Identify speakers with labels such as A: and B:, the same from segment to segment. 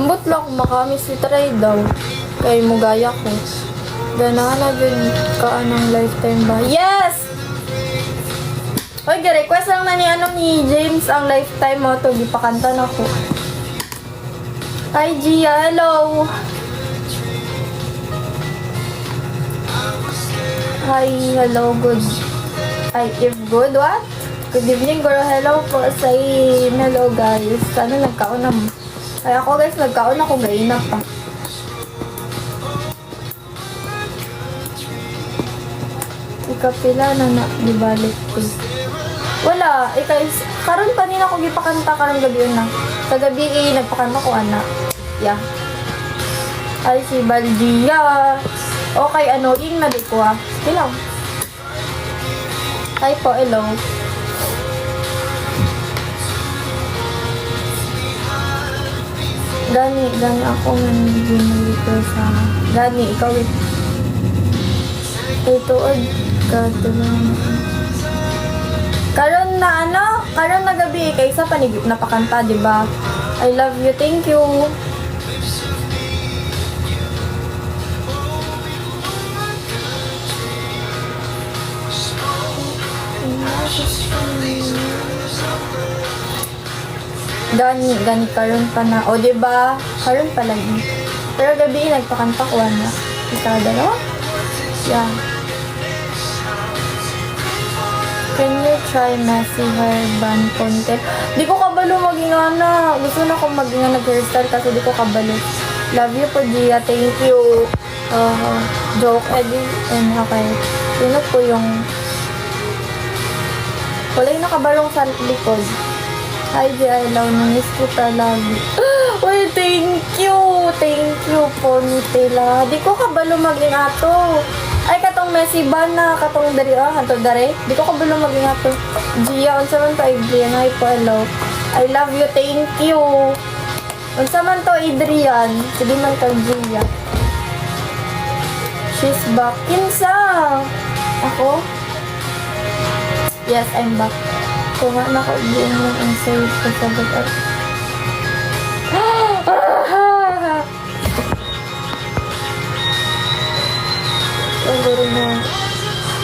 A: Ambot lang kung makamis si try daw. Kay mo gaya ko. Ganahan na dyan ka anong lifetime ba? Yes! Oy, request lang na ni James ang lifetime mo to. Gipakanta na ko. Hi, Gia. Hello. Hi, hello, good. Ay, if good, what? Good evening, girl. Hello po sa hello, guys. Sana nagkaon na. Ay, ako, guys, nagkaon ako. Gaina pa. Ikapila na dibalik ko. Wala. Karon pa nila ako gipakanta karong gabi yun na. Sa gabi, nagpakanta ko, anak. Yeah. Ay, si Baldia. Okay, ing na di ko, Sige lang. Hi po, hello. Gani ako nga naging ko sa... Gani, ikaw ito, kato lang. Karon na gabi, kaysa panigip na pakanta, diba? I love you, thank you. Gani karon pa na. O, diba? Karon pa lagi. Pero gabi, nagpakanta ko na. Ikaw, dalawa? Yeah. Can you try messy hair band content? Di ko kabalo maging Gusto na akong maging nag-hairstyle kasi di ko kabalo. Love you po, Gia. Thank you. Joke, Eddie. And okay. Sino po yung... Wala yung nakabalong sa likod. Hi, Gia. I love you. Miss kita lagi. Uy, thank you. Thank you po, Nutella. Di ko kabalo maging ato. Ay, katong messy ba na, katong dari, hanto dari. Di ko kabalo maging ato. Gia, unsa man to, Adrian. Hi po, hello. I love you, thank you. Unsa man to, Adrian. Sige man ka, Gia. She's back. Kinsa? Ako? Yes, I'm back. Kung nga naka-diyan mo ang save ko sa bagat.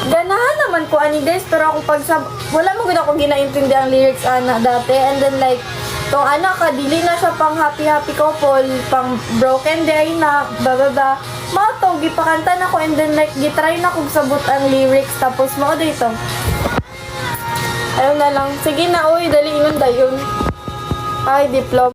A: Ganahan naman ko ani guys, pero ako wala mo gud ako ginaintindi ang lyrics ana dati, and then like tong anak ka dili na siya pang happy couple, pang broken day na bababa mato gipakanta na ko, and then like gitry na kog sabot ang lyrics, tapos mao dito ayun na lang, sige na, uy dali ingon dayon. Ay diploma.